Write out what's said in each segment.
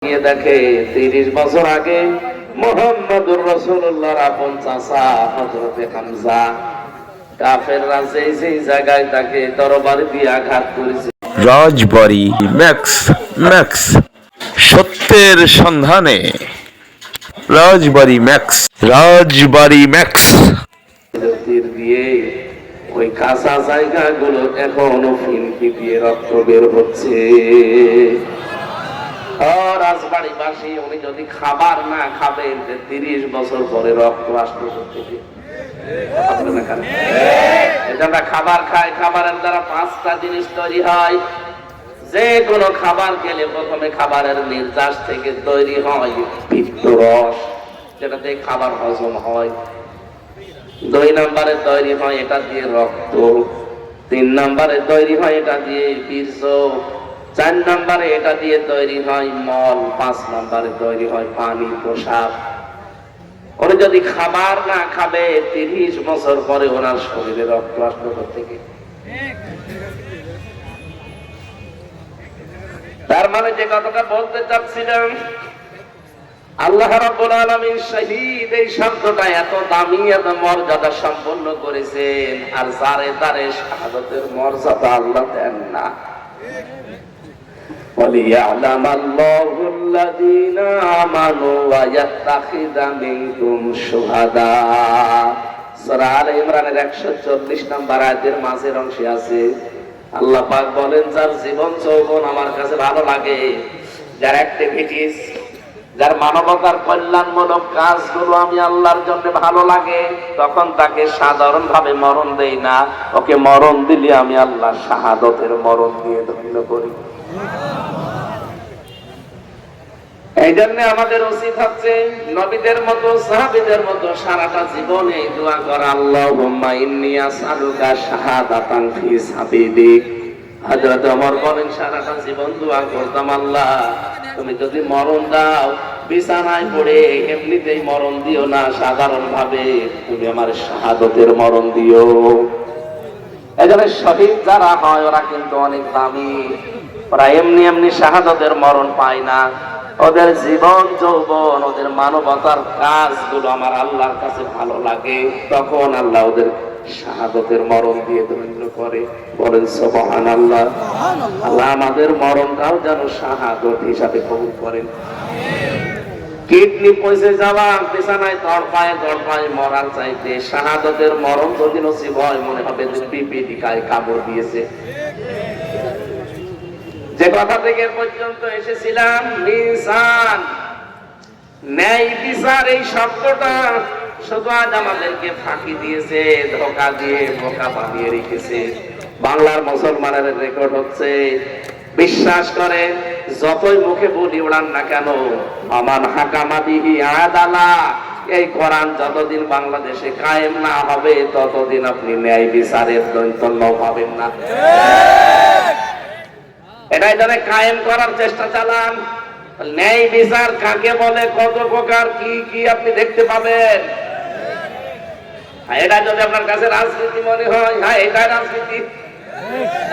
দেখে ৩০ বছর আগে মুহাম্মদুর রাসূলুল্লাহর আপন চাচা হযরতে হামজা কাফেররা যেই জায়গায় তাকে তরবারি দিয়ে আঘাত করেছে। রাজবাড়ী ম্যাক্স ম্যাক্স সত্যের সন্ধানে রাজবাড়ী ম্যাক্স রাজবাড়ী ম্যাক্স তীর দিয়ে ওই কাঁচা জায়গাগুলো এখনো ফিনকি দিয়ে রক্ত বের হচ্ছে। রাজবাড়িবাসী উনি যদি খাবার না খাবেন ৩০ বছর পরে রক্ত আসবে থেকে এটা খাবার খায়, খাবারের দ্বারা ৫টা জিনিস তৈরি হয়। যে কোনো খাবার খেলে প্রথমে খাবারের নির্যাস থেকে তৈরি হয় পিত্তরস, যেটাতে খাবার হজম হয়। ২ নম্বরে তৈরি হয় এটা দিয়ে রক্ত, ৩ নম্বরে তৈরি হয় এটা দিয়ে বীর্য, ৪ নম্বরে এটা দিয়ে তৈরি হয় মল, ৫ নম্বরে তৈরি হয় পানি প্রসাব। উনি যদি খাবার না খাবে ৩০ বছর পরে ওনার শরীরে রক্ত আসবে থেকে। তার মানে যে কথাটা বলতে চাচ্ছিলাম, আল্লাহ রাব্বুল আলামিন শহীদ এই শব্দটা এত দামি এত মর্যাদা সম্পন্ন করেছেন, আর যারে তারে শাহাদাতের মর্যাদা আল্লাহ দেন না। وَلِيَعْلَمَ اللَّهُ الَّذِينَ آمَنُوا وَيَتَّخِذَ مِنكُمْ شُهَدَاءَ। সূরা আলে ইমরানের ১৪০ নম্বর আয়াতের মাঝের অংশে আছে আল্লাহ পাক বলেন, যার জীবন যৌবন আমার কাছে ভালো লাগে, যার অ্যাক্টিভিটিস, যার মানবতার কল্যাণমূলক কাজগুলো আমি আল্লাহর জন্য ভালো লাগে, তখন তাকে সাধারণ ভাবে মরণ দেই না, ওকে মরণ দিলে আমি আল্লাহ শাহাদতের মরণ দিয়ে ধন্য করি। এই জন্য আমাদের উচিত হচ্ছে নবীদের মতো সাহাবীদের মতো সারাটা জীবনে দোয়া করা, আল্লাহুম্মা ইন্নী আসআলুকা শাহাদাতান ফি সাবিলিক। হযরত ওমর বলেন, সারাটা জীবন দোয়া করতাম, আল্লাহ তুমি যদি মরণ দাও বিছানায় পড়ে এমনিতেই মরণ দিও না, সাধারণ ভাবে তুমি আমার শাহাদতের মরণ দিও। এজন্য শহীদ যারা হয় ওরা কিন্তু অনেক দামি, ওরা এমনি এমনি শাহাদতের মরণ পায় না। ওদের জীবন যৌবন, ওদের মানবতার কাজগুলো আমার আল্লাহর কাছে ভালো লাগে, তখন আল্লাহ ওদের শাহাদতের মরণ দিয়ে ধন্য করে। বলেন সুবহানাল্লাহ। আল্লাহ আমাদের মরণটাও যেন শাহাদত হিসাবে কবুল করেন। কিডনি পয়সে যাওয়া, বিছানায় তড়পায় মরার চাইতে শাহাদতের মরণ যদি নসিব হয়, মনে হবে যে পিপিলিকায় কামড় দিয়েছে। যে কথা থেকে পর্যন্ত এসেছিলাম, মিজান, ন্যায় বিচার, এই শব্দটা শুধু আজ আমাদেরকে ফাঁকি দিয়েছে, ধোঁকা দিয়ে বোকা বানিয়ে রেখেছে। বাংলার মুসলমানের রেকর্ড হচ্ছে, বিশ্বাস করে যতই মুখে বলি ওড়ান না কেন, আমান হাকামা বিহি আদালা, এই কোরআন যতদিন বাংলাদেশে কায়েম না হবে ততদিন আপনি ন্যায় বিচারের দৈতন্য পাবেন না। এটাই যারা কায়েম করার চেষ্টা চালান। ন্যায় বিচার কাকে বলে, কত প্রকার, কি কি আপনি দেখতে পাবেন। এটা যদি আপনার কাছে রাজনীতি মনে হয়, হ্যাঁ এটাই রাজনীতি,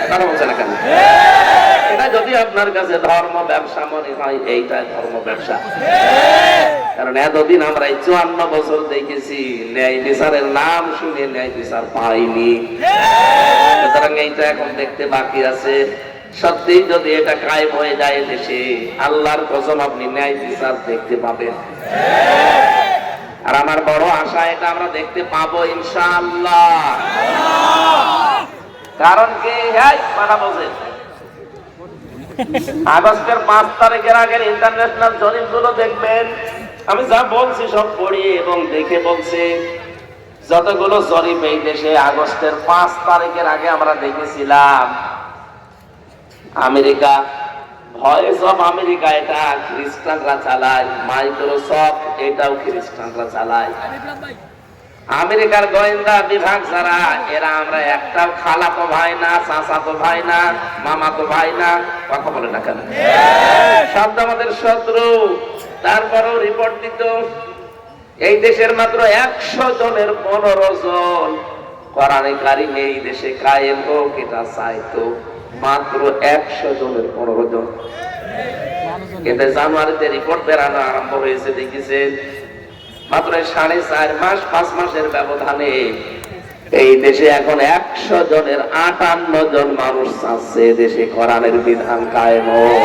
কথা বলছে না কেন? এটা যদি আপনার কাছে ধর্ম ব্যবসা মনে হয়, এইটাই ধর্ম ব্যবসা। কারণ এতদিন আমরা এই ৫৪ বছর দেখেছি ন্যায় বিচারের নাম শুনে ন্যায় বিচার পাইনি, সুতরাং এইটা এখন দেখতে বাকি আছে। সত্যি যদি এটা কায়েম হয়ে যায় দেশে, আল্লাহর কসম আপনি ন্যায় বিচার দেখতে পাবেন। আর আমার বড় আশা এটা আমরা দেখতে পাবো ইনশাআল্লাহ। কারণ কি, আগস্টের ৫ তারিখের আগের ইন্টারন্যাশনাল জরিপ গুলো দেখবেন, আমি যা বলছি সব পড়ি এবং দেখে বলছি। যতগুলো জরিপ এই দেশে আগস্টের ৫ তারিখের আগে আমরা দেখেছিলাম, আমেরিকা, ভয়েস অফ আমেরিকা, এটা খ্রিস্টানরা চালায়, মাইক্রোসফট এটাও খ্রিস্টানরা চালায়। আমেরিকার গোয়েন্দা বিভাগ যারা, এরা আমরা একটাও খালাতো ভাই না, চাচাতো ভাই না, মামাতো ভাই না, কথা বলে না কেন? সব আমাদের শত্রু। তারপরেও রিপোর্ট দিত, এই দেশের মাত্র ১০০ জনের ১৫ জন কোরআনে কারিম এই দেশে কায়েম হোক এটা চাইতো, মাত্র ১০০ জনের ১৫ জন। কিন্তু জানুয়ারিতে রিপোর্ট বেরানো আরম্ভ হয়েছে দেখেছেন, মাত্র 4.5 মাস 5 মাসের ব্যবধানে এই দেশে এখন 100 জনের 58 জন মানুষ চাচ্ছে দেশে কোরআনের বিধান কায়েম হোক।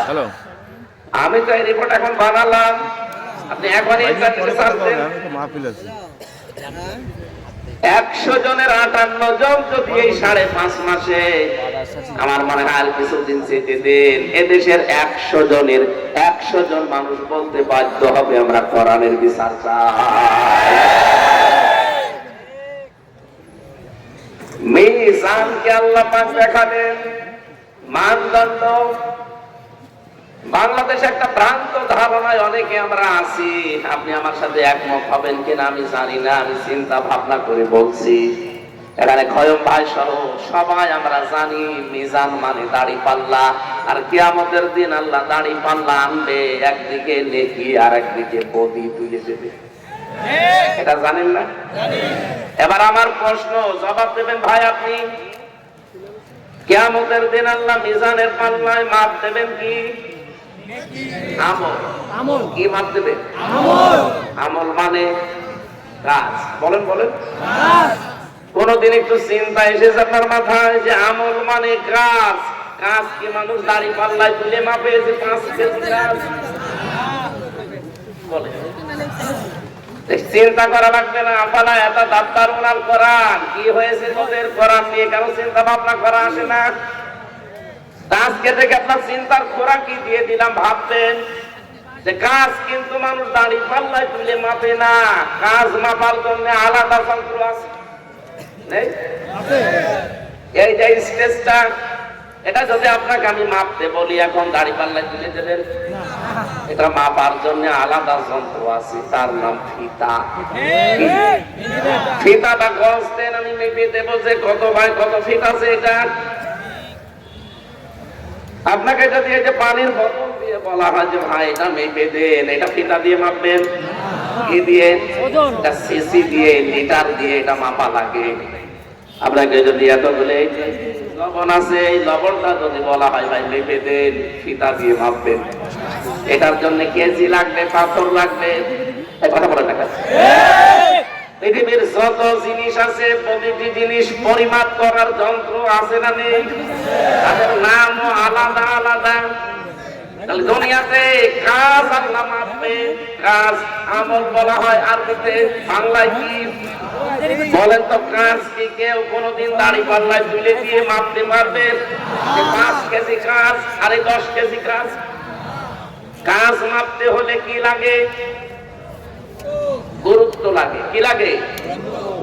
হ্যালো, আমি তো এই রিপোর্ট এখন বানালাম, আপনি এখনই ইন্টারনেটে সার্চ দেন। 100 জনের 58 জন যদি এই 5.5 মাসে, আমার মনে হয় আর কিছুদিন যেতে দেন, এদেশের 100 জনের 100 জন মানুষ বলতে বাধ্য হবে আমরা কোরআনের বিচার চাই। মিজানকে আল্লাহ পাক দেখালেন মানদণ্ড। বাংলাদেশে একটা ভ্রান্ত ধারণায় অনেকে আমরা আছি, আপনি আমার সাথে একমত হবেন কিনা আমি জানি না, আমি চিন্তা ভাবনা করে বলছি। এখানে খয়ম ভাই সহ সবাই আমরা জানি মিজান মানে দাড়ি পাল্লা, আর কিয়ামতের দিন আল্লাহ দাড়ি পাল্লা আনবে, একদিকে নেকি আর একদিকে বদি তুলে দেবে, এটা জানেন না? এবার আমার প্রশ্ন, জবাব দেবেন ভাই আপনি। কিয়ামতের দিন আল্লাহ মিজানের পাল্লায় মাপ দেবেন কি আমল? আমল কি মাপ দেবে? আমল। আমল মানে কাজ, বলেন বলেন। কোনদিন একটু চিন্তা এসেছে আপনার মাথায় যে আমল মানে কাজ? কাজ কি মানুষ দাড়ি পাল্লায় তুলে মাপে যে 5 কেজি কাজ? বলে চিন্তা করা লাগবে না। আফালা এত দাব্বার উনাল কোরআন, কি হয়েছে তোদের কোরআন নিয়ে কেন চিন্তা ভাবনা করা আসে না? আজকে থেকে আপনার চিন্তার খোরাকি দিয়ে দিলাম, ভাববেন যে কাজ কিন্তু মানুষ দাড়ি পাল্লায় তুলে মাপে না, কাজ মাপার জন্য আলাদা যন্ত্র আছে। এই যে স্টেজটা, এটা যদি আপনাকে আমি মাপতে বলি এখন দাড়ি পাল্লায় তুলে দেবেন? এটা মাপার জন্য আলাদা যন্ত্র আছে, তার নাম ফিতা। ফিতাটা গজ দেন, আমি মেপে দেবো যে কত ভাই কত ফিট আছে। এটা আপনাকে যদি এই যে পানির বোতল দিয়ে বলা হয় যে ভাই এটা মেপে দেন, এটা ফিতা দিয়ে মাপবেন? কি দিয়ে? এটা সিসি দিয়ে, লিটার দিয়ে এটা মাপা লাগে। আপনাকে যদি এতগুলো লবণ আছে, এই লবণটা যদি বলা হয় ভাই মেপে দেন, ফিতা দিয়ে মাপবেন, এটার জন্য কেজি লাগবে, পাথর লাগবে, কথা বলে টাকা। পৃথিবীর যত জিনিস আছে প্রতিটি জিনিস পরিমাপ করার যন্ত্র আছে না নেই? তাদের নামও আলাদা আলাদা। তাহলে দুনিয়াতে কাজ আল্লাহ মাপবে, কাজ আমল বলা হয় আরবিতে, বাংলায় কি বলেন তো? কাজ কি কেউ কোনদিন দাড়ি পাল্লায় তুলে দিয়ে মাপতে পারবে? 5 কেজি কাজ আর 10 কেজি কাজ? কাজ মাপতে হলে কি লাগে? গুরুত্ব লাগে। কি লাগে?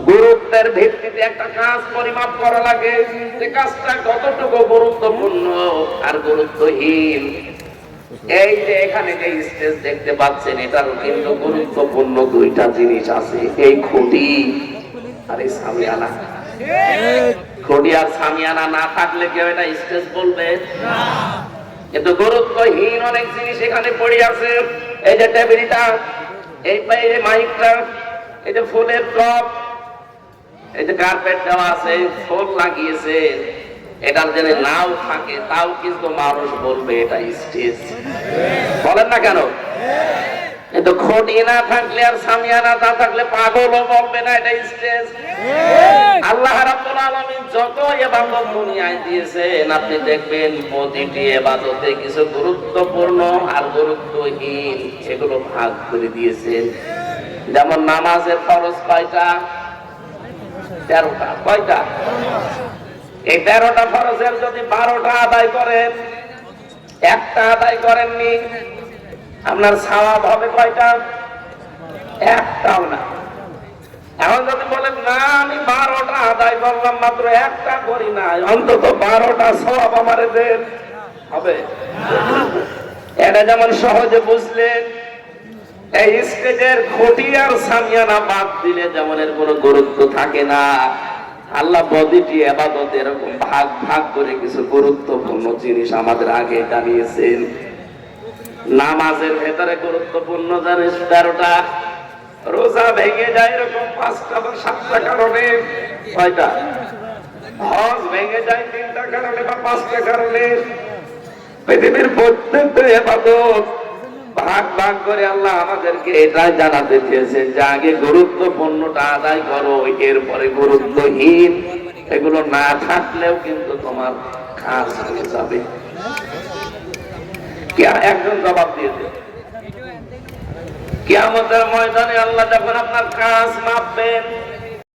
গুরুত্বের ভিত্তিতে একটা কাজ পরিমাপ করা লাগে, যে কাজটা কতটুকু গুরুত্বপূর্ণ আর গুরুত্বহীন। এই যে এখানে যে স্টেজ দেখতে পাচ্ছেন, এটারও কিন্তু গুরুত্বপূর্ণ 2টা জিনিস আছে, এই খুঁটি আর এই সামিয়ানা। খুঁটি আর সামিয়ানা না থাকলে কেউ এটা স্টেজ বলবে না। কিন্তু গুরুত্বহীন অনেক জিনিস এখানে পড়ে আছে। এই যে টেবিলটা, এই মাইকটা, এই যে ফুলের টব, এই যে কার্পেট দেওয়া আছে, ফুল লাগিয়েছে, এটার জন্য নাও থাকে তাও কিন্তু মানুষ বলবে এটা স্টেজ। বলেন না কেন? কিন্তু খুঁটি না থাকলে আর সামিয়ানা না থাকলে পাগলও বলবে না এটা স্টেজ। আল্লাহ রাব্বুল আলামিন যত ইবাদত দুনিয়ায় দিয়েছেন, আপনি দেখবেন প্রতিটি ইবাদতে কিছু গুরুত্বপূর্ণ আর গুরুত্বহীন সেগুলো ভাগ করে দিয়েছেন। যেমন নামাজের ফরজ কয়টা? 13টা। কয়টা? এই 13টা ফরজের যদি 12টা আদায় করেন, একটা আদায় করেননি, আপনার সওয়াব হবে কয়টা? একটাও না। এখন যদি বলেন না আমি 12টা আদায় করলাম মাত্র একটা করি না, অন্তত 12টা সওয়াব আমারে দেন, হবে? এটা যেমন সহজে বুঝলেন, এই স্টেজের খুঁটি আর সামিয়ানা বাদ দিলে যেমন এর কোনো গুরুত্ব থাকে না, আল্লাহ প্রতিটি ইবাদত এরকম ভাগ ভাগ করে কিছু গুরুত্বপূর্ণ জিনিস আমাদের আগে জানিয়েছেন। নামাজের ভেতরে গুরুত্বপূর্ণ জিনিস 13টা, রোজা ভেঙে যায় এরকম 5টা বা 7টা কারণে। কয়টা? হজ ভেঙে যায় 3টা কারণে বা 5টা কারণে। পৃথিবীর প্রত্যেকটা ইবাদত ভাগ ভাগ করে আল্লাহ আমাদেরকে এটাই জানাতে চেয়েছেন যে আগে গুরুত্বপূর্ণটা আদায় করো, এরপরে গুরুত্বহীন এগুলো না থাকলেও কিন্তু তোমার কাজ হয়ে যাবে। একজন জবাব দিয়ে দেবে কিয়ামতের ময়দানে আল্লাহ যখন আপনার কাজ মাপবেন,